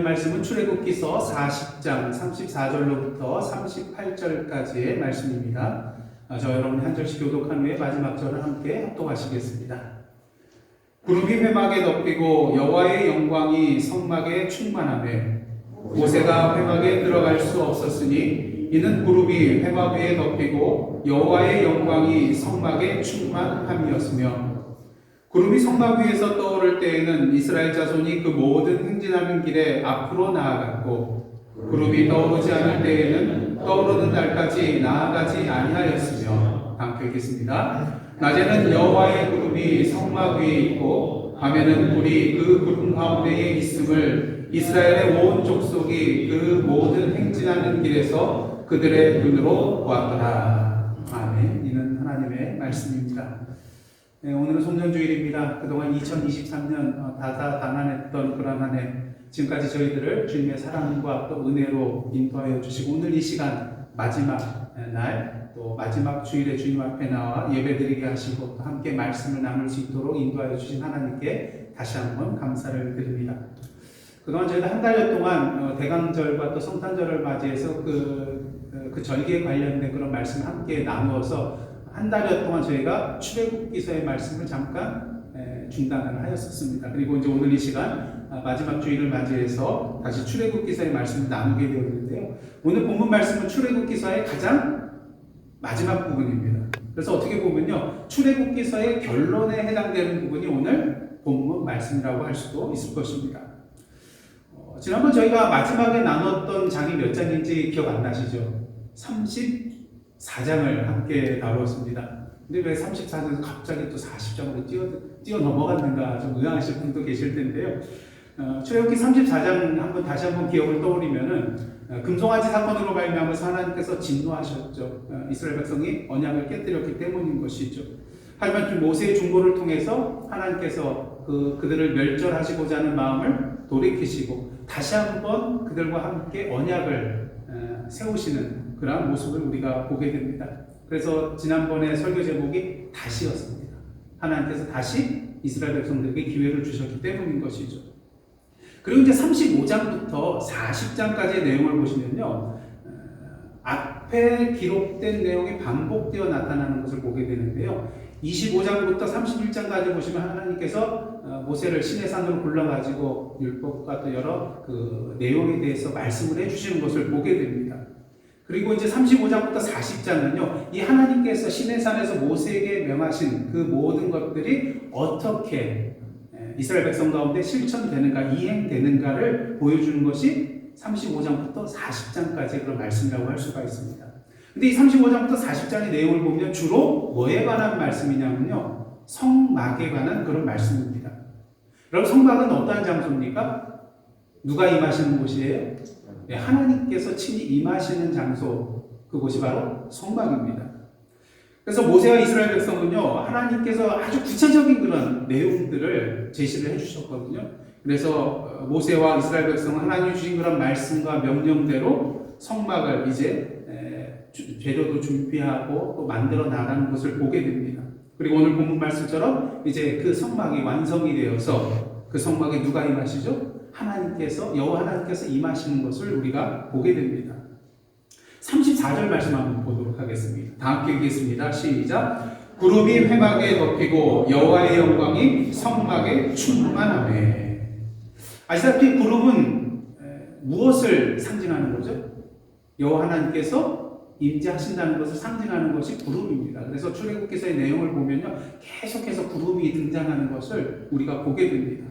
말씀은 출애굽기서 40장 34절로부터 38절까지의 말씀입니다. 저 여러분이 한 절씩 교독한 후에 마지막 절을 함께 합독하시겠습니다. 구름이 회막에 덮이고 여호와의 영광이 성막에 충만하매 모세가 회막에 들어갈 수 없었으니 이는 구름이 회막 위에 덮이고 여호와의 영광이 성막에 충만함이었으며 구름이 성막 위에서 떠오를 때에는 이스라엘 자손이 그 모든 행진하는 길에 앞으로 나아갔고 구름이 떠오르지 않을 때에는 떠오르는 날까지 나아가지 아니하였으며. 함께 읽겠습니다. 낮에는 여호와의 구름이 성막 위에 있고 밤에는 불이 그 구름 가운데에 있음을 이스라엘의 온 족속이 그 모든 행진하는 길에서 그들의 눈으로 보았더라. 아멘. 이는 하나님의 말씀입니다. 네, 오늘은 송년주일입니다. 그동안 2023년 다사다난했던 그런 한 해 지금까지 저희들을 주님의 사랑과 또 은혜로 인도하여 주시고 오늘 이 시간 마지막 날 또 마지막 주일에 주님 앞에 나와 예배드리게 하시고 또 함께 말씀을 나눌 수 있도록 인도하여 주신 하나님께 다시 한번 감사를 드립니다. 그동안 저희가 한 달여 동안 대강절과 또 성탄절을 맞이해서 그 절기에 관련된 그런 말씀을 함께 나누어서 한 달여 동안 저희가 출애굽기서의 말씀을 잠깐 중단을 하였었습니다. 그리고 이제 오늘 이 시간 마지막 주일을 맞이해서 다시 출애굽기서의 말씀을 나누게 되었는데요. 오늘 본문 말씀은 출애굽기서의 가장 마지막 부분입니다. 그래서 어떻게 보면요, 출애굽기서의 결론에 해당되는 부분이 오늘 본문 말씀이라고 할 수도 있을 것입니다. 지난번 저희가 마지막에 나눴던 장이 몇 장인지 기억 안 나시죠? 34장을 함께 다루었습니다. 근데 왜 34장에서 갑자기 또 40장으로 뛰어 넘어갔는가 좀 의아하실 분도 계실 텐데요. 출애굽기 34장 다시 한번 기억을 떠올리면은 금송아지 사건으로 말미암아서 하나님께서 진노하셨죠. 이스라엘 백성이 언약을 깨뜨렸기 때문인 것이죠. 하지만 모세의 중보를 통해서 하나님께서 그들을 멸절하시고자 하는 마음을 돌이키시고 다시 한번 그들과 함께 언약을 세우시는 그러한 모습을 우리가 보게 됩니다. 그래서 지난번에 설교 제목이 다시였습니다. 하나님께서 다시 이스라엘 백성들에게 기회를 주셨기 때문인 것이죠. 그리고 이제 35장부터 40장까지의 내용을 보시면요, 앞에 기록된 내용이 반복되어 나타나는 것을 보게 되는데요. 25장부터 31장까지 보시면 하나님께서 모세를 시내산으로 불러가지고 율법과 또 여러 그 내용에 대해서 말씀을 해주시는 것을 보게 됩니다. 그리고 이제 35장부터 40장은요, 이 하나님께서 시내산에서 모세에게 명하신 그 모든 것들이 어떻게 이스라엘 백성 가운데 실천되는가, 이행되는가를 보여주는 것이 35장부터 40장까지의 그런 말씀이라고 할 수가 있습니다. 근데 이 35장부터 40장의 내용을 보면 주로 뭐에 관한 말씀이냐면요, 성막에 관한 그런 말씀입니다. 여러분, 성막은 어떠한 장소입니까? 누가 임하시는 곳이에요? 네, 하나님께서 친히 임하시는 장소, 그곳이 바로 성막입니다. 그래서 모세와 이스라엘 백성은요, 하나님께서 아주 구체적인 그런 내용들을 제시를 해주셨거든요. 그래서 모세와 이스라엘 백성은 하나님이 주신 그런 말씀과 명령대로 성막을 이제 재료도 준비하고 또 만들어 나가는 것을 보게 됩니다. 그리고 오늘 본문 말씀처럼 이제 그 성막이 완성이 되어서 그 성막에 누가 임하시죠? 여호와 하나님께서 임하시는 것을 우리가 보게 됩니다. 34절 말씀 한번 보도록 하겠습니다. 다 함께 읽겠습니다. 시작. 구름이 회막에 덮이고 여호와의 영광이 성막에 충만하매. 아시다시피 구름은 무엇을 상징하는 거죠? 여호와 하나님께서 임재하신다는 것을 상징하는 것이 구름입니다. 그래서 출애굽기서의 내용을 보면요, 계속해서 구름이 등장하는 것을 우리가 보게 됩니다.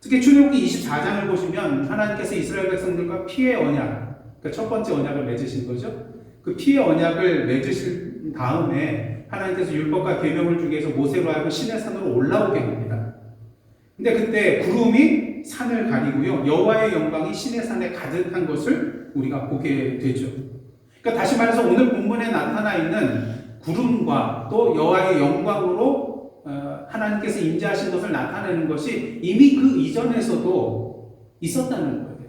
특히 출애굽기 24장을 보시면 하나님께서 이스라엘 백성들과 피의 언약, 그러니까 첫 번째 언약을 맺으신 거죠. 그 피의 언약을 맺으신 다음에 하나님께서 율법과 계명을 주기 위해서 모세로 하여금 시내산으로 올라오게 합니다. 근데 그때 구름이 산을 가리고요, 여호와의 영광이 시내산에 가득한 것을 우리가 보게 되죠. 그러니까 다시 말해서 오늘 본문에 나타나 있는 구름과 또 여호와의 영광으로 하나님께서 임재하신 것을 나타내는 것이 이미 그 이전에서도 있었다는 거예요.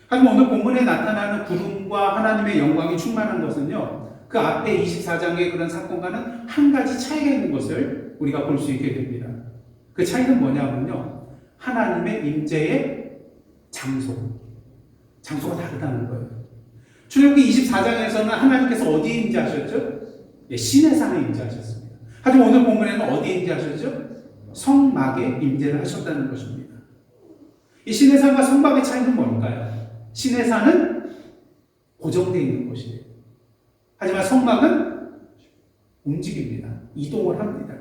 하지만 오늘 본문에 나타나는 구름과 하나님의 영광이 충만한 것은요, 그 앞에 24장의 그런 사건과는 한 가지 차이가 있는 것을 우리가 볼 수 있게 됩니다. 그 차이는 뭐냐면요, 하나님의 임재의 장소가 다르다는 거예요. 출애굽기 24장에서는 하나님께서 어디에 임재하셨죠? 예, 시내산에 임재하셨습니다. 하지만 오늘 본문에는 어디에 임재하셨죠? 성막에 임재를 하셨다는 것입니다. 이 시내산과 성막의 차이는 뭘까요? 시내산은 고정되어 있는 곳이에요. 하지만 성막은 움직입니다. 이동을 합니다.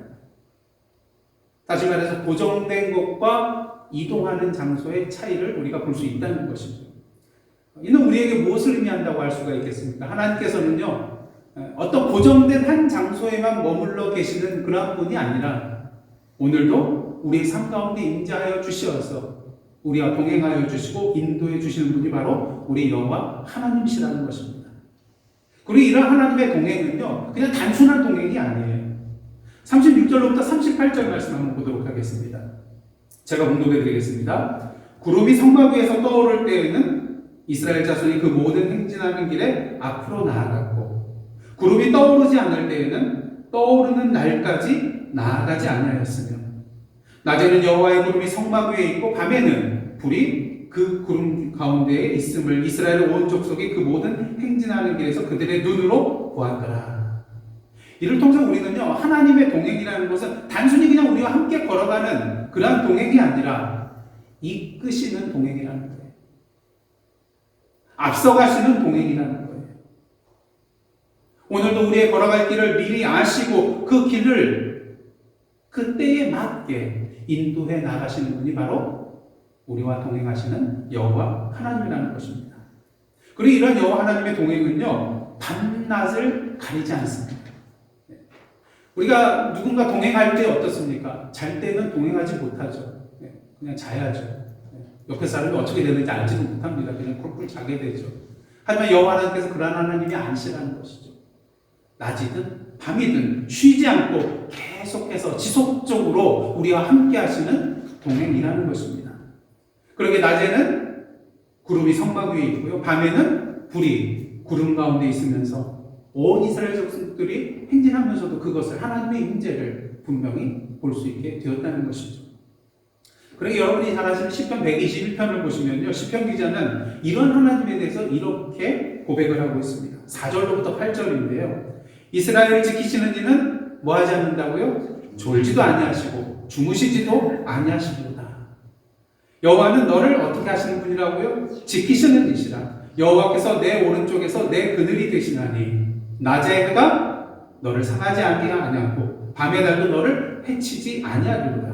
다시 말해서 고정된 것과 이동하는 장소의 차이를 우리가 볼 수 있다는 것이죠. 이는 우리에게 무엇을 의미한다고 할 수가 있겠습니까? 하나님께서는요, 어떤 고정된 한 장소에만 머물러 계시는 그런 분이 아니라 오늘도 우리의 삶 가운데 임재하여 주시어서 우리와 동행하여 주시고 인도해 주시는 분이 바로 우리 여호와 하나님이시라는 것입니다. 그리고 이런 하나님의 동행은요, 그냥 단순한 동행이 아니에요. 36절로부터 38절 말씀 한번 보도록 하겠습니다. 제가 봉독해 드리겠습니다. 구름이 성막 위에서 떠오를 때에는 이스라엘 자손이 그 모든 행진하는 길에 앞으로 나아갔고, 구름이 떠오르지 않을 때에는 떠오르는 날까지 나아가지 아니하였으며, 낮에는 여호와의 구름이 성막 위에 있고 밤에는 불이 그 구름 가운데에 있음을 이스라엘 온 족속이 그 모든 행진하는 길에서 그들의 눈으로 보았더라. 이를 통해서 우리는요, 하나님의 동행이라는 것은 단순히 그냥 우리와 함께 걸어가는 그러한 동행이 아니라 이끄시는 동행이라는 거예요. 앞서가시는 동행이라는 거예요. 오늘도 우리의 걸어갈 길을 미리 아시고 그 길을 그 때에 맞게 인도해 나가시는 분이 바로 우리와 동행하시는 여호와 하나님이라는 것입니다. 그리고 이런 여호와 하나님의 동행은요, 밤낮을 가리지 않습니다. 우리가 누군가 동행할 때 어떻습니까? 잘 때는 동행하지 못하죠. 그냥 자야죠. 옆에 사람이 어떻게 되는지 알지도 못합니다. 그냥 쿨쿨 자게 되죠. 하지만 여호와 하나님께서 그러한 하나님이 아니시라는 것이죠. 낮이든 밤이든 쉬지 않고 계속해서 지속적으로 우리와 함께 하시는 동행이라는 것입니다. 그렇게 낮에는 구름이 성막 위에 있고요. 밤에는 불이 구름 가운데 있으면서 온 이스라엘 족속들이 행진하면서도 그것을 하나님의 임재를 분명히 볼 수 있게 되었다는 것이죠. 그러니까 여러분이 잘 아시는 시편 121편을 보시면요, 시편 기자는 이런 하나님에 대해서 이렇게 고백을 하고 있습니다. 4절로부터 8절인데요. 이스라엘을 지키시는 이는 뭐 하지 않는다고요? 졸지도 아니하시고 주무시지도 아니하시리로다. 여호와는 너를 어떻게 하시는 분이라고요? 지키시는 이시라. 여호와께서 내 오른쪽에서 내 그늘이 되시나니 낮의 해가 너를 상하지 아니하고 밤의 달도 너를 해치지 아니하리로다.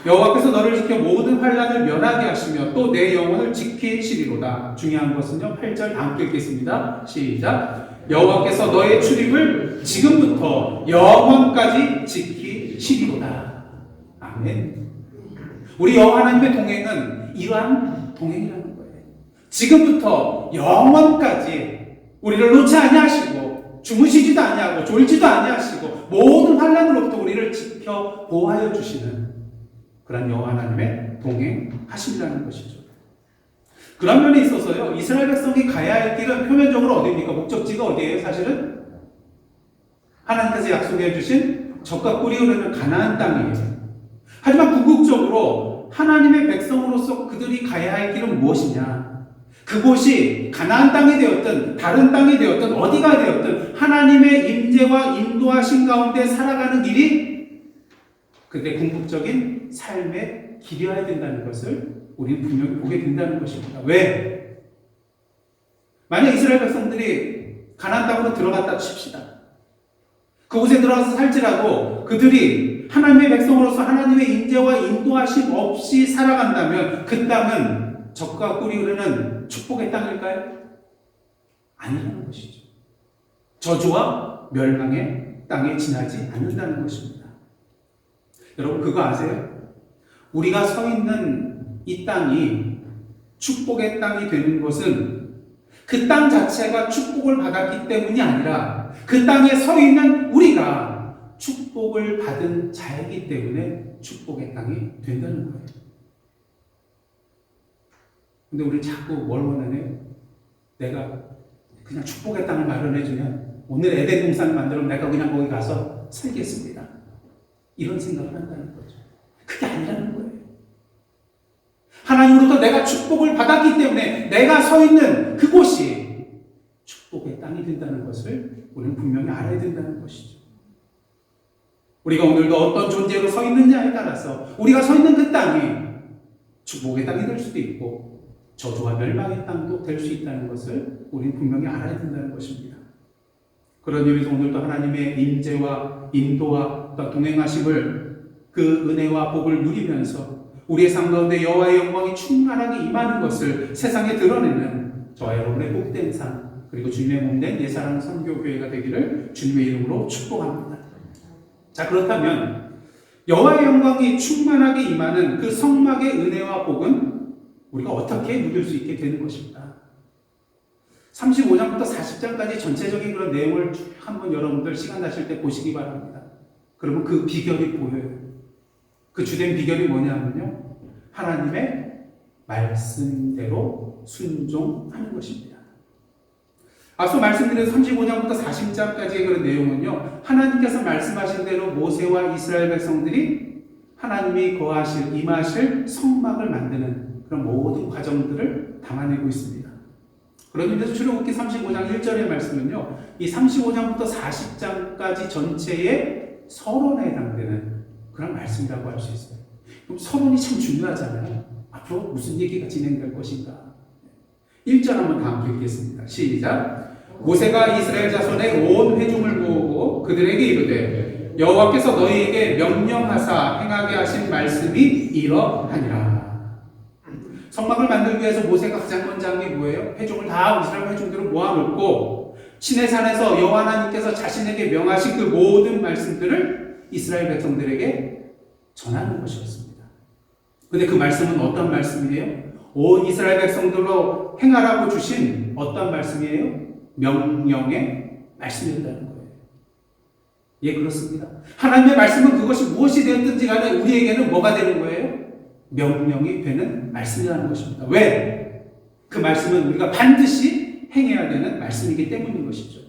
여호와께서 너를 지켜 모든 환난을 면하게 하시며 또 내 영혼을 지키시리로다. 중요한 것은요, 8절 함께 읽겠습니다. 시작. 여호와께서 너의 출입을 지금부터 영원까지 지키시리로다. 아멘. 우리 여호와 하나님의 동행은 이러한 동행이라는 거예요. 지금부터 영원까지 우리를 놓지 아니하시고 주무시지도 아니하고 졸지도 아니하시고 모든 환난으로부터 우리를 지켜 보호하여 주시는 그런 여호와 하나님의 동행하심이라는 것이죠. 그런 면에 있어서요, 이스라엘 백성이 가야 할 길은 표면적으로 어디입니까? 목적지가 어디예요? 사실은 하나님께서 약속해 주신 젖과 꿀이 흐르는 가나안 땅이에요. 하지만 궁극적으로 하나님의 백성으로서 그들이 가야 할 길은 무엇이냐? 그곳이 가나안 땅이 되었든 다른 땅이 되었든 어디가 되었든 하나님의 임재와 인도하신 가운데 살아가는 길이 그들의 궁극적인 삶의 길이어야 된다는 것을 우리는 분명히 보게 된다는 것입니다. 왜? 만약 이스라엘 백성들이 가나안 땅으로 들어갔다 칩시다. 그곳에 들어가서 살지라도 그들이 하나님의 백성으로서 하나님의 임재와 인도하심 없이 살아간다면 그 땅은 젖과 꿀이 흐르는 축복의 땅일까요? 아니라는 것이죠. 저주와 멸망의 땅에 지나지 않는다는 것입니다. 여러분 그거 아세요? 우리가 서 있는 이 땅이 축복의 땅이 되는 것은 그 땅 자체가 축복을 받았기 때문이 아니라 그 땅에 서 있는 우리가 축복을 받은 자이기 때문에 축복의 땅이 된다는 거예요. 근데 우리 자꾸 뭘 원하네요? 내가 그냥 축복의 땅을 마련해주면 오늘 에덴 동산을 만들면 내가 그냥 거기 가서 살겠습니다. 이런 생각을 한다는 거죠. 그게 아니라는 거예요. 하나님으로부터 내가 축복을 받았기 때문에 내가 서 있는 그곳이 축복의 땅이 된다는 것을 우리는 분명히 알아야 된다는 것이죠. 우리가 오늘도 어떤 존재로 서 있느냐에 따라서 우리가 서 있는 그 땅이 축복의 땅이 될 수도 있고 저주와 멸망의 땅도 될 수 있다는 것을 우리는 분명히 알아야 된다는 것입니다. 그런 의미에서 오늘도 하나님의 임재와 인도와 동행하심을 그 은혜와 복을 누리면서 우리의 삶 가운데 여호와의 영광이 충만하게 임하는 것을 세상에 드러내는 저와 여러분의 복된 삶 그리고 주님의 몸된 예사랑 선교교회가 되기를 주님의 이름으로 축복합니다. 자, 그렇다면 여호와의 영광이 충만하게 임하는 그 성막의 은혜와 복은 우리가 어떻게 누릴 수 있게 되는 것입니까? 35장부터 40장까지 전체적인 그런 내용을 쭉 한번 여러분들 시간 나실 때 보시기 바랍니다. 그러면 그 비결이 보여요. 그 주된 비결이 뭐냐면요, 하나님의 말씀대로 순종하는 것입니다. 앞서 말씀드린 35장부터 40장까지의 그런 내용은요, 하나님께서 말씀하신 대로 모세와 이스라엘 백성들이 하나님이 거하실, 임하실 성막을 만드는 그런 모든 과정들을 담아내고 있습니다. 그런 의미에서 출애굽기 35장 1절의 말씀은요, 이 35장부터 40장까지 전체의 서론에 해당되는 그런 말씀이라고 할 수 있어요. 그럼 서론이 참 중요하잖아요. 앞으로 무슨 얘기가 진행될 것인가. 1절 한번 다 함께 읽겠습니다. 시작. 모세가 이스라엘 자손의 온 회중을 모으고 그들에게 이르되 여호와께서 너희에게 명령하사 행하게 하신 말씀이 이러하니라. 성막을 만들기 위해서 모세가 가장 먼저 한 게 뭐예요? 회중을 다 이스라엘 회중들을 모아놓고 시내산에서 여호와 하나님께서 자신에게 명하신 그 모든 말씀들을 이스라엘 백성들에게 전하는 것이었습니다. 근데 그 말씀은 어떤 말씀이에요? 온 이스라엘 백성들로 행하라고 주신 어떤 말씀이에요? 명령의 말씀이었다는 거예요. 예, 그렇습니다. 하나님의 말씀은 그것이 무엇이 되었든지 간에 우리에게는 뭐가 되는 거예요? 명령이 되는 말씀이라는 것입니다. 왜? 그 말씀은 우리가 반드시 행해야 되는 말씀이기 때문인 것이죠.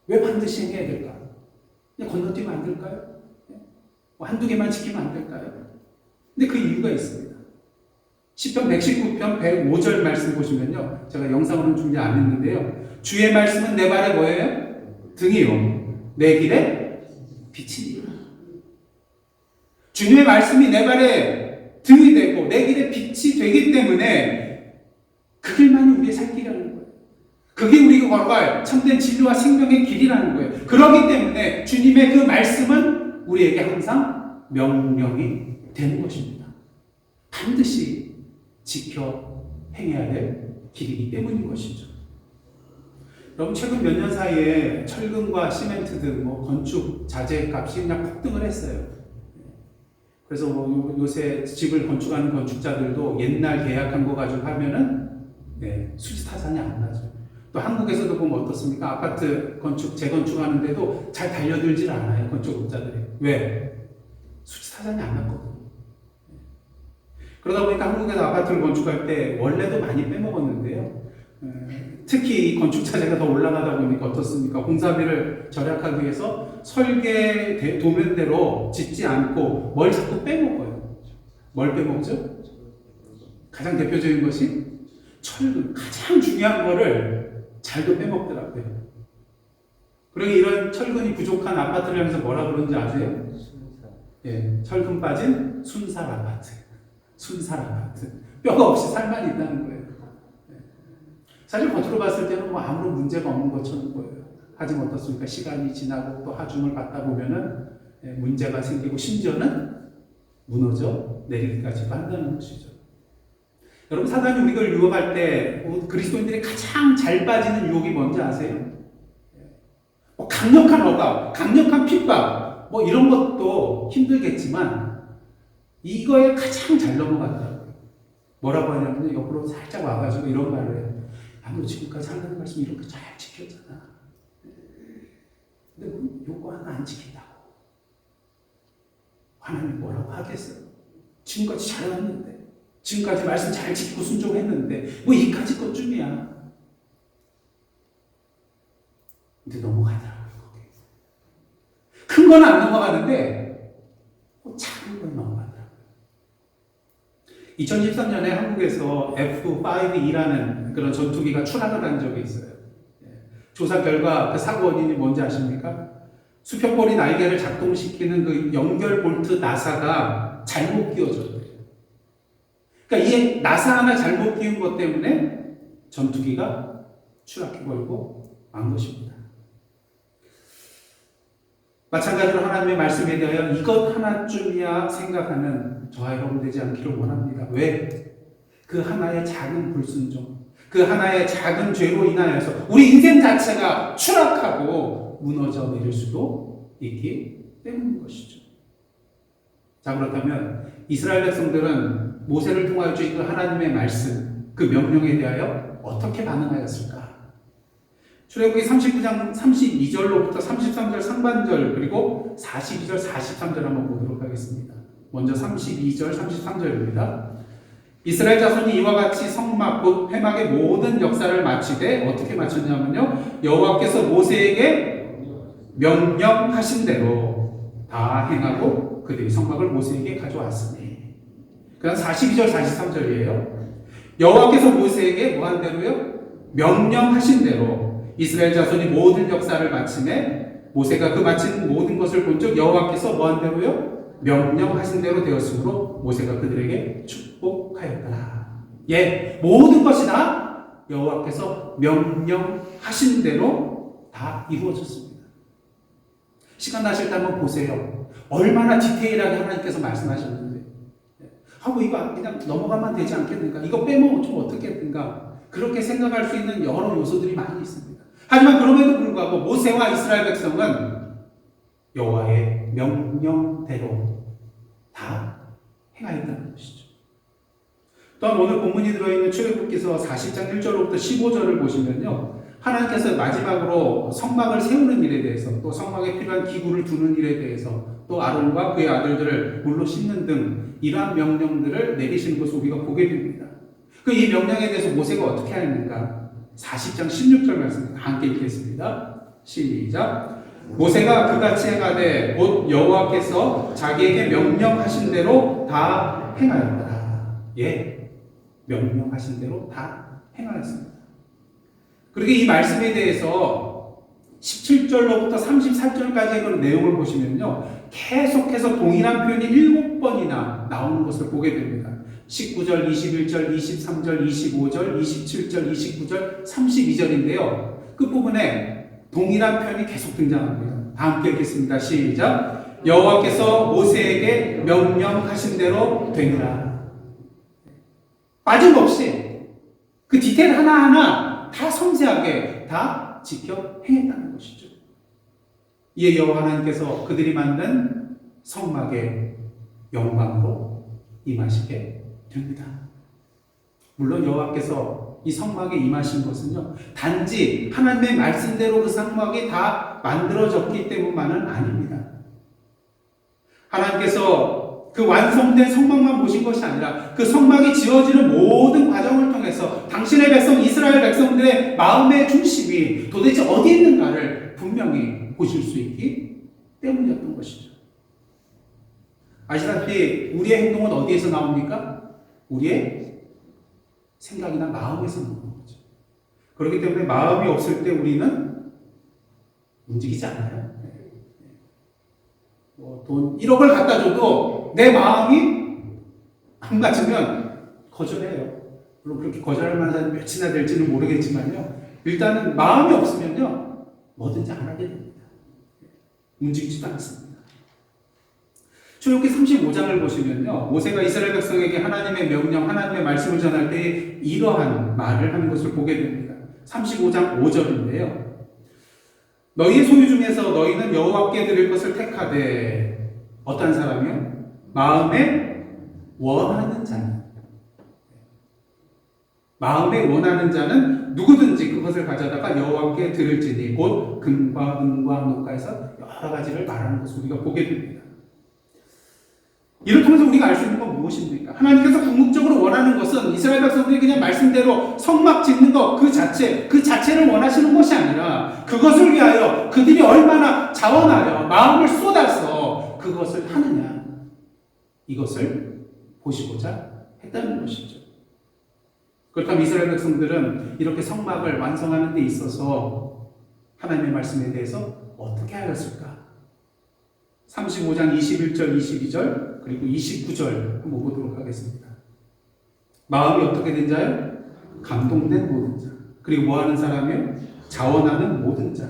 왜 반드시 행해야 될까? 그냥 건너뛰면 안 될까요? 뭐 한두 개만 지키면 안 될까요? 근데 그 이유가 있습니다. 시편 119편 105절 말씀 보시면요, 제가 영상으로는 준비 안 했는데요, 주의 말씀은 내 발에 뭐예요? 등이요 내 길에 빛이니라. 주님의 말씀이 내 발에 등이 되고 내 길에 빛이 되기 때문에 그 길만이 우리의 살 길이라는 거예요. 그게 우리가 걸어갈 참된 진리와 생명의 길이라는 거예요. 그렇기 때문에 주님의 그 말씀은 우리에게 항상 명령이 되는 것입니다. 반드시 지켜 행해야 될 길이기 때문인 것이죠. 여러분, 최근 몇 년 사이에 철근과 시멘트 등 건축 자재 값이 그냥 폭등을 했어요. 그래서 요새 집을 건축하는 건축자들도 옛날 계약한 거 가지고 하면은 수지타산이 안 나죠. 또 한국에서도 보면 어떻습니까? 아파트 건축, 재건축하는데도 잘 달려들질 않아요, 건축업자들이. 왜? 수지타산이 안 났거든요. 그러다 보니까 한국에서 아파트를 건축할 때 원래도 많이 빼먹었는데요. 특히 건축 자재가 더 올라가다 보니까 어떻습니까? 공사비를 절약하기 위해서 설계 도면대로 짓지 않고 뭘 자꾸 빼먹어요. 뭘 빼먹죠? 가장 대표적인 것이 철근. 가장 중요한 거를 잘도 빼먹더라고요. 그리고 이런 철근이 부족한 아파트를 하면서 뭐라 그러는지 아세요? 예, 철근 빠진 순살 아파트. 순살 아파트. 뼈가 없이 살만 있다는 거예요. 사실 겉으로 봤을 때는 뭐 아무런 문제가 없는 것처럼 보여요. 하지만 어떻습니까? 시간이 지나고 또 하중을 받다 보면은 문제가 생기고 심지어는 무너져 내리기까지도 한다는 것이죠. 여러분, 사단이 우리를 유혹할 때 그리스도인들이 가장 잘 빠지는 유혹이 뭔지 아세요? 뭐 강력한 억압, 강력한 핍박, 뭐 이런 것도 힘들겠지만 이거에 가장 잘 넘어간다고요. 뭐라고 하냐면 옆으로 살짝 와가지고 이런 말을 해요. 너 지금까지 하나님 말씀 이렇게 잘 지켰잖아. 근데 요거 하나 안 지킨다고. 하나님 뭐라고 하겠어요? 지금까지 잘해왔는데, 지금까지 말씀 잘 지키고 순종했는데, 뭐 이까지 것쯤이야. 근데 넘어가더라고요. 큰 건 안 넘어가는데, 작은 건 넘어가더라고요. 2013년에 한국에서 F-5E라는 그런 전투기가 추락을 한 적이 있어요. 조사 결과 그 사고 원인이 뭔지 아십니까? 수평고리 날개를 작동시키는 그 연결 볼트 나사가 잘못 끼워졌대요. 그러니까 이 나사 하나 잘못 끼운 것 때문에 전투기가 추락해버리고 만 것입니다. 마찬가지로 하나님의 말씀에 대하여 이것 하나쯤이야 생각하는 저와 여러분 되지 않기를 원합니다. 왜? 그 하나의 작은 불순종, 그 하나의 작은 죄로 인하여서 우리 인생 자체가 추락하고 무너져 내릴 수도 있기 때문인 것이죠. 자, 그렇다면 이스라엘 백성들은 모세를 통하여 주신 그 하나님의 말씀, 그 명령에 대하여 어떻게 반응하였을까? 출애굽기 39장 32절로부터 33절 상반절 그리고 42절 43절 한번 보도록 하겠습니다. 먼저 32절 33절입니다. 이스라엘 자손이 이와 같이 성막 곧 회막의 모든 역사를 마치되 어떻게 마쳤냐면요, 여호와께서 모세에게 명령하신 대로 다 행하고 그들이 성막을 모세에게 가져왔으니. 그다음 42절 43절이에요. 여호와께서 모세에게 뭐한 대로요? 명령하신 대로 이스라엘 자손이 모든 역사를 마침에 모세가 그 마친 모든 것을 본즉 여호와께서 뭐한 대로요? 명령하신 대로 되었으므로 모세가 그들에게 축복하였더라. 예, 모든 것이 다 여호와께서 명령하신 대로 다 이루어졌습니다. 시간 나실 때 한번 보세요. 얼마나 디테일하게 하나님께서 말씀하셨는데, 하고 이거 그냥 넘어가면 되지 않겠는가? 이거 빼면 좀 어떻겠는가? 그렇게 생각할 수 있는 여러 요소들이 많이 있습니다. 하지만 그럼에도 불구하고 모세와 이스라엘 백성은 여호와의 명령대로 다 행하였다는 것이죠. 또한 오늘 본문이 들어있는 출애굽기서 40장 1절로부터 15절을 보시면요, 하나님께서 마지막으로 성막을 세우는 일에 대해서, 또 성막에 필요한 기구를 두는 일에 대해서, 또 아론과 그의 아들들을 물로 씻는 등 이러한 명령들을 내리시는 것을 우리가 보게 됩니다. 그 이 명령에 대해서 모세가 어떻게 하였는가? 40장 16절 말씀 함께 읽겠습니다. 시작. 모세가 그같이 행하되 곧 여호와께서 자기에게 명령하신 대로 다 행하였더라. 예, 명령하신 대로 다 행하였습니다. 그리고 이 말씀에 대해서 17절로부터 34절까지의 그 내용을 보시면요, 계속해서 동일한 표현이 7번이나 나오는 것을 보게 됩니다. 19절, 21절, 23절, 25절, 27절, 29절, 32절인데요. 끝부분에 동일한 표현이 계속 등장합니다. 다 함께 읽겠습니다. 시작. 여호와께서 모세에게 명령하신 대로 되니라. 빠짐없이 그 디테일 하나하나 다 섬세하게 다 지켜 행했다는 것이죠. 이에 여호와 하나님께서 그들이 만든 성막의 영광으로 임하시게 됩니다. 물론 여호와께서 이 성막에 임하신 것은요, 단지 하나님의 말씀대로 그 성막이 다 만들어졌기 때문만은 아닙니다. 하나님께서 그 완성된 성막만 보신 것이 아니라 그 성막이 지어지는 모든 과정을 통해서 당신의 백성 이스라엘 백성들의 마음의 중심이 도대체 어디 있는가를 분명히 보실 수 있기 때문이었던 것이죠. 아시다시피 우리의 행동은 어디에서 나옵니까? 우리의 생각이나 마음에서 나오는 거죠. 그렇기 때문에 마음이 없을 때 우리는 움직이지 않아요. 돈 1억을 갖다 줘도 내 마음이 안 맞으면 거절해요. 물론 그렇게 거절할 만한 사람이 몇이나 될지는 모르겠지만요, 일단은 마음이 없으면요 뭐든지 안 하게 됩니다. 움직이지도 않습니다. 출애굽기 35장을 보시면요, 모세가 이스라엘 백성에게 하나님의 명령, 하나님의 말씀을 전할 때 이러한 말을 하는 것을 보게 됩니다. 35장 5절인데요. 너희의 소유 중에서 너희는 여호와께 드릴 것을 택하되 어떤 사람이요? 마음에 원하는 자는, 마음에 원하는 자는 누구든지 그것을 가져다가 여호와께 드릴지니 곧 금과 은과 녹과에서 여러 가지를 말하는 것을 우리가 보게 됩니다. 이를 통해서 우리가 알 수 있는 건 무엇입니까? 하나님께서 궁극적으로 원하는 것은 이스라엘 백성들이 그냥 말씀대로 성막 짓는 것 그 자체를 원하시는 것이 아니라 그것을 위하여 그들이 얼마나 자원하여 마음을 쏟아서 그것을 하느냐, 이것을 보시고자 했다는 것이죠. 그렇다면 이스라엘 백성들은 이렇게 성막을 완성하는 데 있어서 하나님의 말씀에 대해서 어떻게 하였을까? 35장 21절, 22절, 그리고 29절 한번 보도록 하겠습니다. 마음이 어떻게 된 자요? 감동된 모든 자. 그리고 뭐 하는 사람이요? 자원하는 모든 자.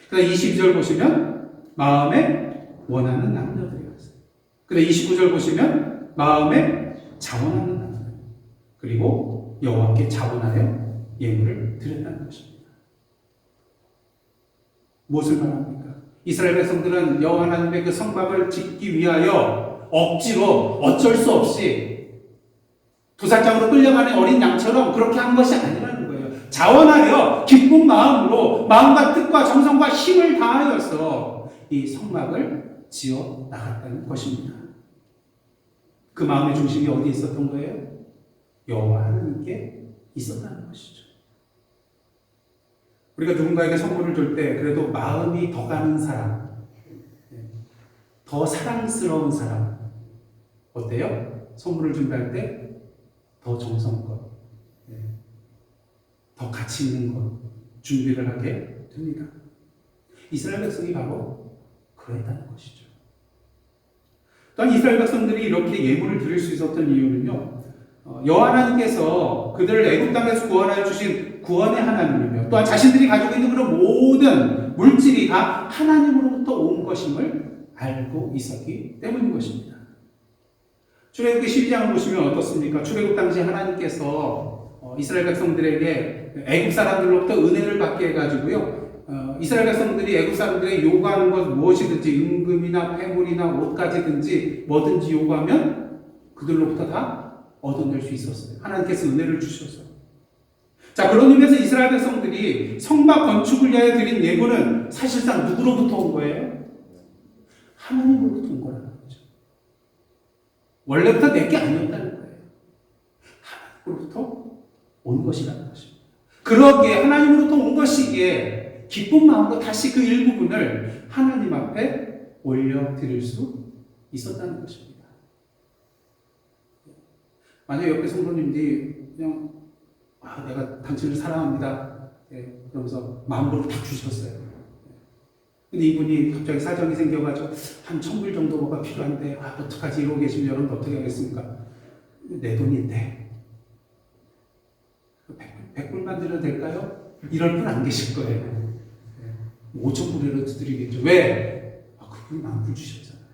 그다음 22절 보시면 마음에 원하는 남녀들이었어요. 그다음 29절 보시면 마음에 자원하는 남녀. 그리고 여호와께 자원하여 예물을 드렸다는 것입니다. 무엇을 말합니까? 이스라엘 백성들은 여호와 하나님의 그 성막을 짓기 위하여 억지로 어쩔 수 없이 도살장으로 끌려가는 어린 양처럼 그렇게 한 것이 아니라는 거예요. 자원하여 기쁜 마음으로 마음과 뜻과 정성과 힘을 다하여서 이 성막을 지어 나갔다는 것입니다. 그 마음의 중심이 어디 있었던 거예요? 여호와 하나님께 있었다는 것이죠. 우리가 누군가에게 선물을 줄 때 그래도 마음이 더 가는 사람, 더 사랑스러운 사람 어때요? 선물을 준다 할 때 더 정성껏, 더 가치 있는 것 준비를 하게 됩니다. 이스라엘 백성이 바로 그랬다는 것이죠. 또한 이스라엘 백성들이 이렇게 예물을 드릴 수 있었던 이유는요, 여호와 하나님께서 그들을 애굽 땅에서 구원하여 주신 구원의 하나님이며 또한 자신들이 가지고 있는 그런 모든 물질이 다 하나님으로부터 온 것임을 알고 있었기 때문인 것입니다. 출애굽기 12장을 보시면 어떻습니까? 출애굽 당시 하나님께서 이스라엘 백성들에게 애굽 사람들로부터 은혜를 받게 해가지고요, 이스라엘 백성들이 애굽 사람들에게 요구하는 것 무엇이든지 은금이나 폐물이나 옷가지든지 뭐든지 요구하면 그들로부터 다 얻어낼 수 있었어요. 하나님께서 은혜를 주셔서. 자, 그런 의미에서 이스라엘 백성들이 성막 건축을 위하여 드린 예물은 사실상 누구로부터 온 거예요? 하나님으로부터 온 거라는 거죠. 원래부터 내게 아니었다는 거예요. 하나님으로부터 온 것이라는 것입니다. 그러기에 하나님으로부터 온 것이기에 기쁜 마음으로 다시 그 일부분을 하나님 앞에 올려드릴 수 있었다는 것입니다. 만약 옆에 성도님들이 그냥 내가 당신을 사랑합니다, 그러면서 마음으로 다 주셨어요. 근데 이분이 갑자기 사정이 생겨가지고 한 1,000불 정도가 필요한데 어떡하지 이러고 계시면 여러분 어떻게 하겠습니까? 내 돈인데 100불만 드려도 될까요? 이럴 분 안 계실 거예요. 5,000불이라도 드리겠죠. 왜? 그분이 만불 주셨잖아요.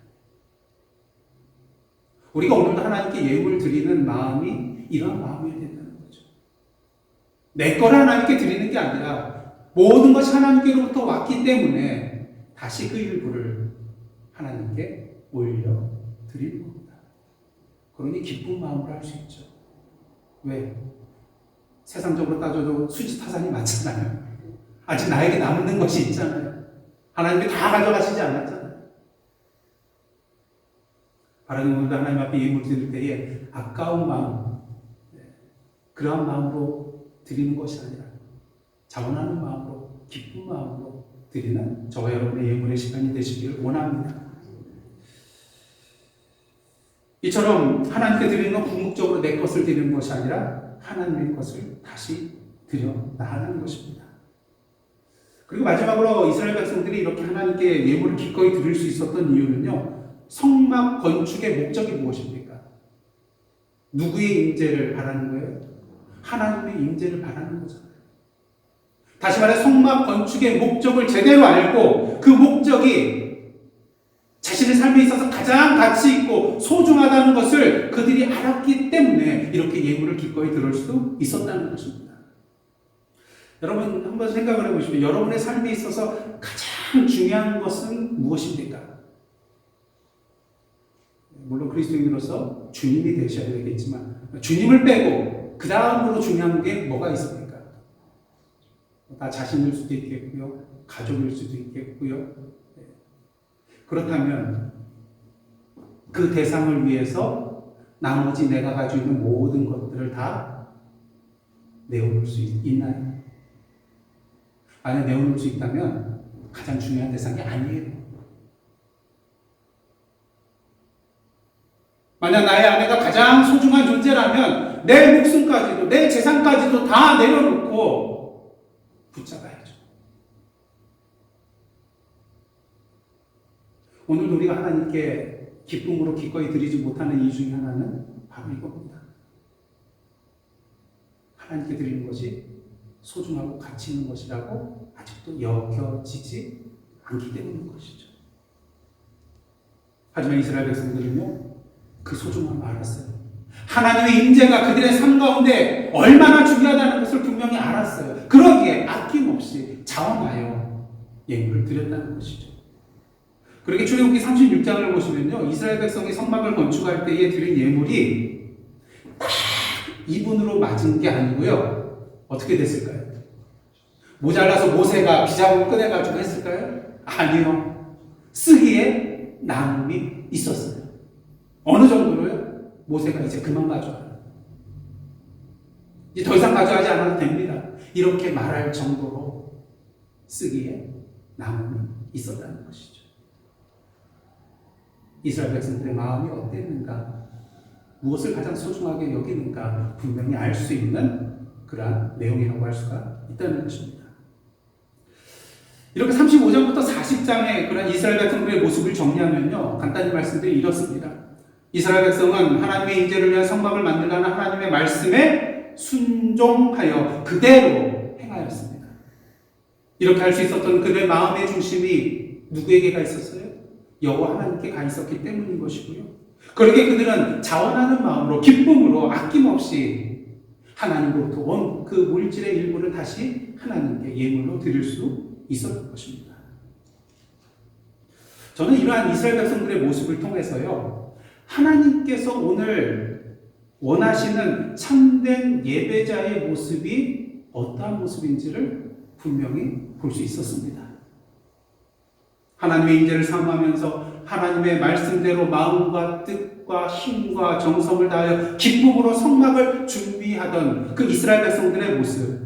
우리가 오늘도 하나님께 예물 드리는 마음이 이런 마음이어야 된다는 거죠. 내 거를 하나님께 드리는 게 아니라 모든 것이 하나님께로부터 왔기 때문에 다시 그 일부를 하나님께 올려 드리는 겁니다. 그러니 기쁜 마음으로 할 수 있죠. 왜? 세상적으로 따져도 수지타산이 많잖아요. 아직 나에게 남는 것이 있잖아요. 하나님이 다 가져가시지 않았잖아요. 하나님 오늘도 하나님 앞에 예물 드릴 때에 아까운 마음, 그러한 마음으로 드리는 것이 아니라 자원하는 마음으로, 기쁜 마음으로 드리는 저와 여러분의 예물의 시간이 되시기를 원합니다. 이처럼 하나님께 드리는 건 궁극적으로 내 것을 드리는 것이 아니라 하나님의 것을 다시 드려 나가는 것입니다. 그리고 마지막으로 이스라엘 백성들이 이렇게 하나님께 예물을 기꺼이 드릴 수 있었던 이유는요, 성막 건축의 목적이 무엇입니까? 누구의 임재를 바라는 거예요? 하나님의 임재를 바라는 거잖아요. 다시 말해 성막 건축의 목적을 제대로 알고 그 목적이 자신의 삶에 있어서 가장 가치 있고 소중하다는 것을 그들이 알았기 때문에 이렇게 예물을 기꺼이 드릴 수 있었다는 것입니다. 여러분 한번 생각을 해보시면 여러분의 삶에 있어서 가장 중요한 것은 무엇입니까? 물론 그리스도인으로서 주님이 되셔야 되겠지만 주님을 빼고 그 다음으로 중요한 게 뭐가 있습니까? 나 자신일 수도 있겠고요, 가족일 수도 있겠고요. 그렇다면 그 대상을 위해서 나머지 내가 가지고 있는 모든 것들을 다 내어놓을 수 있나요? 만약 내어놓을 수 있다면 가장 중요한 대상이 아니에요. 만약 나의 아내가 가장 소중한 존재라면 내 목숨까지도 내 재산까지도 다 내려놓고 붙잡아야죠. 오늘 우리가 하나님께 기쁨으로 기꺼이 드리지 못하는 이유 중에 하나는 바로 이겁니다. 하나님께 드리는 것이 소중하고 가치 있는 것이라고 아직도 여겨지지 않기 때문인 것이죠. 하지만 이스라엘 백성들은요, 그 소중함을 알았어요. 하나님의 임재가 그들의 삶 가운데 얼마나 중요하다는 것을 분명히 알았어요. 그러기에 아낌없이 자원하여 예물을 드렸다는 것이죠. 그렇게 출애굽기 36장을 보시면요, 이스라엘 백성이 성막을 건축할 때에 드린 예물이 딱 이분으로 맞은 게 아니고요. 어떻게 됐을까요? 모자라서 모세가 비자국을 꺼내가지고 했을까요? 아니요. 쓰기에 남음이 있었어요. 어느 정도로요? 모세가 이제 그만 가져와요. 이제 더 이상 가져가지 않아도 됩니다. 이렇게 말할 정도로 쓰기에 남음이 있었다는 것이죠. 이스라엘 백성들의 마음이 어땠는가? 무엇을 가장 소중하게 여기는가? 분명히 알 수 있는 그러한 내용이라고 할 수가 있다는 것입니다. 이렇게 35장부터 40장의 그런 이스라엘 백성들의 모습을 정리하면요, 간단히 말씀드리면 이렇습니다. 이스라엘 백성은 하나님의 임재를 위한 성막을 만들라는 하나님의 말씀에 순종하여 그대로 행하였습니다. 이렇게 할 수 있었던 그들의 마음의 중심이 누구에게 가 있었어요? 여호와 하나님께 가 있었기 때문인 것이고요. 그렇게 그들은 자원하는 마음으로 기쁨으로 아낌없이 하나님으로부터 온 그 물질의 일부를 다시 하나님께 예물로 드릴 수 있었던 것입니다. 저는 이러한 이스라엘 백성들의 모습을 통해서요, 하나님께서 오늘 원하시는 참된 예배자의 모습이 어떠한 모습인지를 분명히 볼 수 있었습니다. 하나님의 임재를 사모하면서 하나님의 말씀대로 마음과 뜻과 힘과 정성을 다하여 기쁨으로 성막을 준비하던 그 이스라엘 백성들의 모습,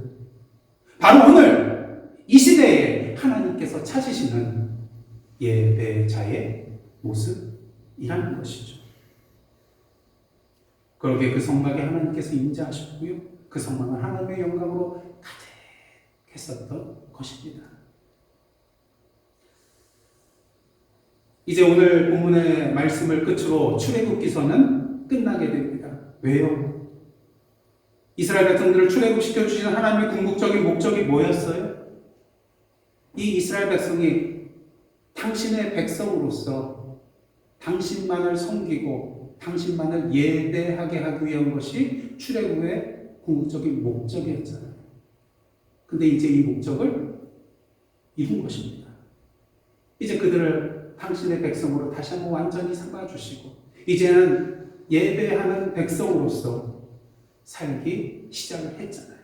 바로 오늘 이 시대에 하나님께서 찾으시는 예배자의 모습이라는 것이죠. 그렇게 그 성막에 하나님께서 임재하셨고요, 그 성막은 하나님의 영광으로 가득했었던 것입니다. 이제 오늘 본문의 말씀을 끝으로 출애굽기서는 끝나게 됩니다. 왜요? 이스라엘 백성들을 출애굽시켜 주신 하나님의 궁극적인 목적이 뭐였어요? 이 이스라엘 백성이 당신의 백성으로서 당신만을 섬기고 당신만을 예배하게 하기 위한 것이 출애굽의 궁극적인 목적이었잖아요. 근데 이제 이 목적을 이룬 것입니다. 이제 그들을 당신의 백성으로 다시 한번 완전히 삼아주시고 이제는 예배하는 백성으로서 살기 시작을 했잖아요.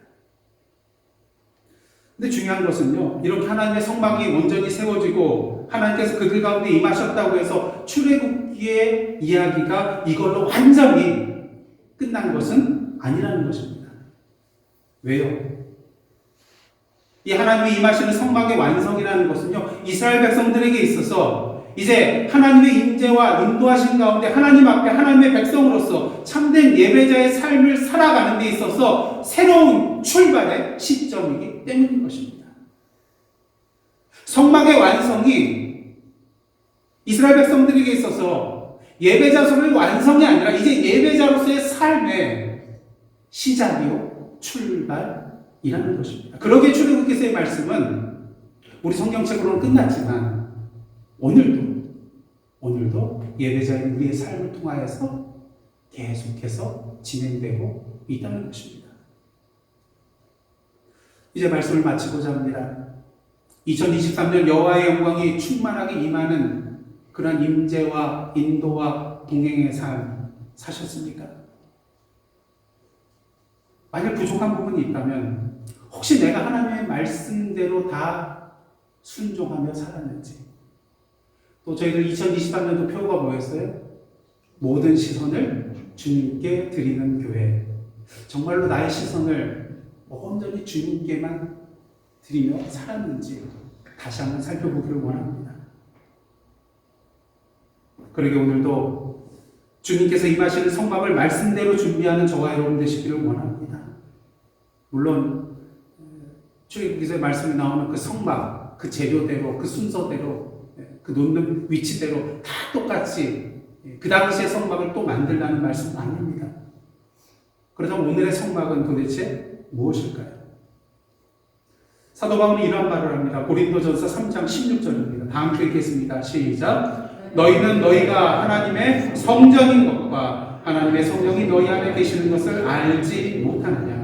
근데 중요한 것은요, 이렇게 하나님의 성막이 온전히 세워지고 하나님께서 그들 가운데 임하셨다고 해서 출애굽기의 이야기가 이걸로 완전히 끝난 것은 아니라는 것입니다. 왜요? 이 하나님이 임하시는 성막의 완성이라는 것은요, 이스라엘 백성들에게 있어서 이제 하나님의 임재와 인도하신 가운데 하나님 앞에 하나님의 백성으로서 참된 예배자의 삶을 살아가는 데 있어서 새로운 출발의 시점이기 때문인 것입니다. 성막의 완성이 이스라엘 백성들에게 있어서 예배자로서의 완성이 아니라 이제 예배자로서의 삶의 시작이요, 출발이라는 것입니다. 그러기에 출애굽기서의 말씀은 우리 성경책으로는 끝났지만 오늘도 예배자인 우리의 삶을 통하여서 계속해서 진행되고 있다는 것입니다. 이제 말씀을 마치고자 합니다. 2023년 여호와의 영광이 충만하게 임하는 그런 임재와 인도와 동행의 삶 사셨습니까? 만약 부족한 부분이 있다면 혹시 내가 하나님의 말씀대로 다 순종하며 살았는지, 또 저희들 2023년도 표가 뭐였어요? 모든 시선을 주님께 드리는 교회. 정말로 나의 시선을 온전히 주님께만 드리며 살았는지 다시 한번 살펴보기를 원합니다. 그러게 오늘도 주님께서 임하시는 성막을 말씀대로 준비하는 저와 여러분 되시기를 원합니다. 물론 출애굽기서의 말씀에 나오는 그 성막, 그 재료대로, 그 순서대로, 그 놓는 위치대로 다 똑같이 그 당시의 성막을 또 만들라는 말씀은 아닙니다. 그렇다면 오늘의 성막은 도대체 무엇일까요? 사도 바울은 이러한 말을 합니다. 고린도전서 3장 16절입니다. 다 함께 읽겠습니다. 시작. 너희는 너희가 하나님의 성전인 것과 하나님의 성령이 너희 안에 계시는 것을 알지 못하느냐.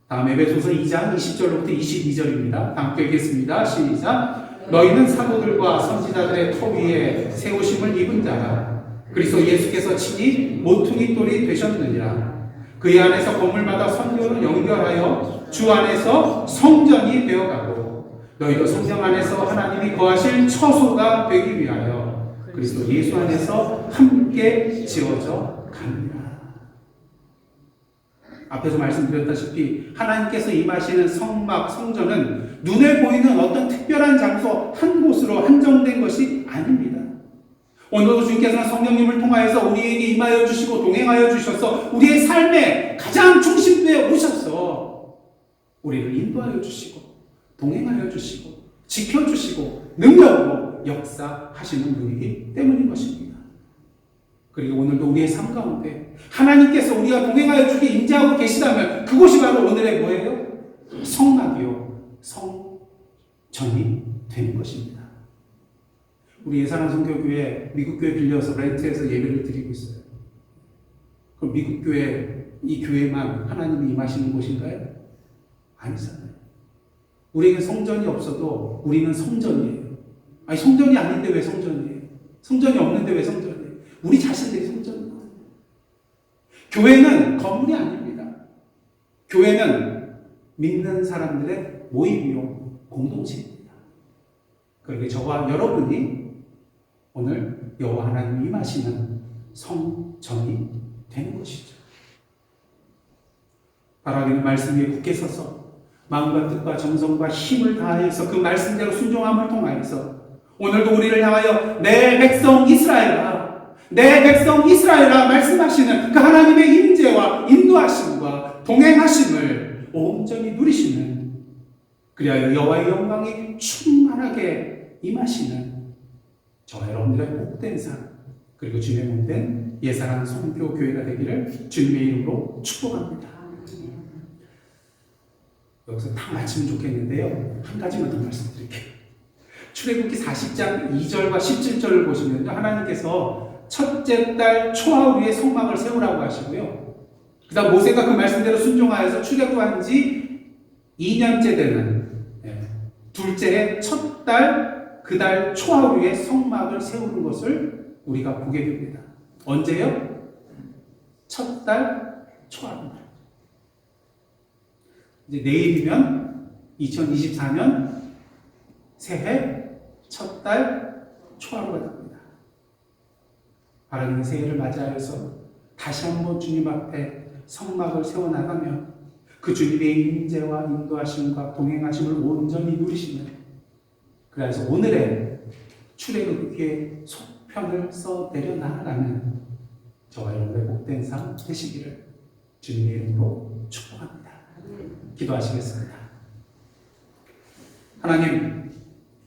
다음 에베소서 2장 20절부터 22절입니다. 다 함께 읽겠습니다. 시작. 너희는 사도들과 선지자들의 터 위에 세우심을 입은 자라. 그리스도 예수께서 친히 모퉁이 돌이 되셨느니라. 그의 안에서 건물마다 선교를 연결하여 주 안에서 성전이 되어가고 너희도 성령 안에서 하나님이 거하실 처소가 되기 위하여 그리스도 예수 안에서 함께 지어져 갑니다. 앞에서 말씀드렸다시피 하나님께서 임하시는 성막, 성전은 눈에 보이는 어떤 특별한 장소 한 곳으로 한정된 것이 아닙니다. 오늘도 주님께서는 성령님을 통하여서 우리에게 임하여 주시고 동행하여 주셔서 우리의 삶의 가장 중심부에 오셔서 우리를 인도하여 주시고 동행하여 주시고 지켜주시고 능력으로 역사하시는 분이기 때문인 것입니다. 그리고 오늘도 우리의 삶 가운데 하나님께서 우리가 동행하여 주기 임재하고 계시다면 그곳이 바로 오늘의 뭐예요? 성막이요 성전이 되는 것입니다. 우리 예산한 선교교회 미국 교회 빌려서 렌트해서 예배를 드리고 있어요. 그럼 미국 교회 이 교회만 하나님이 임하시는 곳인가요? 아니잖아요. 우리에게 성전이 없어도 우리는 성전이에요. 아니 성전이 아닌데 왜 성전이에요? 성전이 없는데 왜 성전이에요? 우리 자신들이 성전이에요. 교회는 건물이 아닙니다. 교회는 믿는 사람들의 모임이요 공동체입니다. 그러게 저와 여러분이 오늘 여호와 하나님이 임하시는 성전이 되는 것이죠. 바라기는 말씀 위에 굳게 서서 마음과 뜻과 정성과 힘을 다하여서 그 말씀대로 순종함을 통하여서 오늘도 우리를 향하여 내 백성 이스라엘아, 내 백성 이스라엘아 말씀하시는 그 하나님의 임재와 인도하심과 동행하심을 온전히 누리시는 그리하여 여호와의 영광이 충만하게 임하시는 저와 여러분들의 복된 삶 그리고 주님의 몸된 예사랑 선교교회가 되기를 주님의 이름으로 축복합니다. 여기서 다 마치면 좋겠는데요. 한 가지만 더 말씀드릴게요. 출애굽기 40장 2절과 17절을 보시면요. 하나님께서 첫째 달 초하 위에 성막을 세우라고 하시고요. 그 다음 모세가 그 말씀대로 순종하여서 출애굽한 지 2년째 되는 둘째 첫 달 그 달 초하 위에 성막을 세우는 것을 우리가 보게 됩니다. 언제요? 첫 달 초하 날. 이제 내일이면 2024년 새해 첫 달 초하루가 됩니다. 바라기는 새해를 맞이하여서 다시 한번 주님 앞에 성막을 세워나가며 그 주님의 임재와 인도하심과 동행하심을 온전히 누리시는 그래서 오늘의 출애굽기의 속편을 써 내려나가는 저와 여러분의 복된 삶 되시기를 주님의 이름으로 축복합니다. 기도하시겠습니다. 하나님,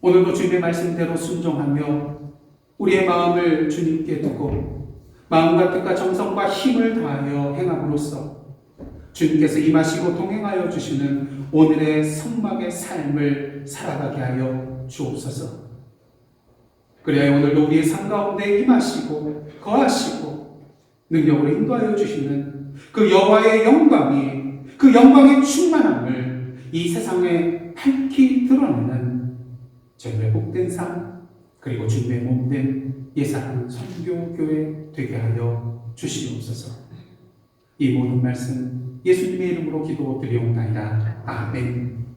오늘도 주님의 말씀대로 순종하며 우리의 마음을 주님께 두고 마음과 뜻과 정성과 힘을 다하여 행함으로써 주님께서 임하시고 동행하여 주시는 오늘의 성막의 삶을 살아가게 하여 주옵소서. 그래야 오늘도 우리의 삶 가운데 임하시고 거하시고 능력으로 인도하여 주시는 그 여호와의 영광이 그 영광의 충만함을 이 세상에 밝히 드러내는 저희의 복된 삶 그리고 주님의 몸된 예사하는 선교교회 되게 하여 주시옵소서. 이 모든 말씀 예수님의 이름으로 기도드리옵나이다. 아멘.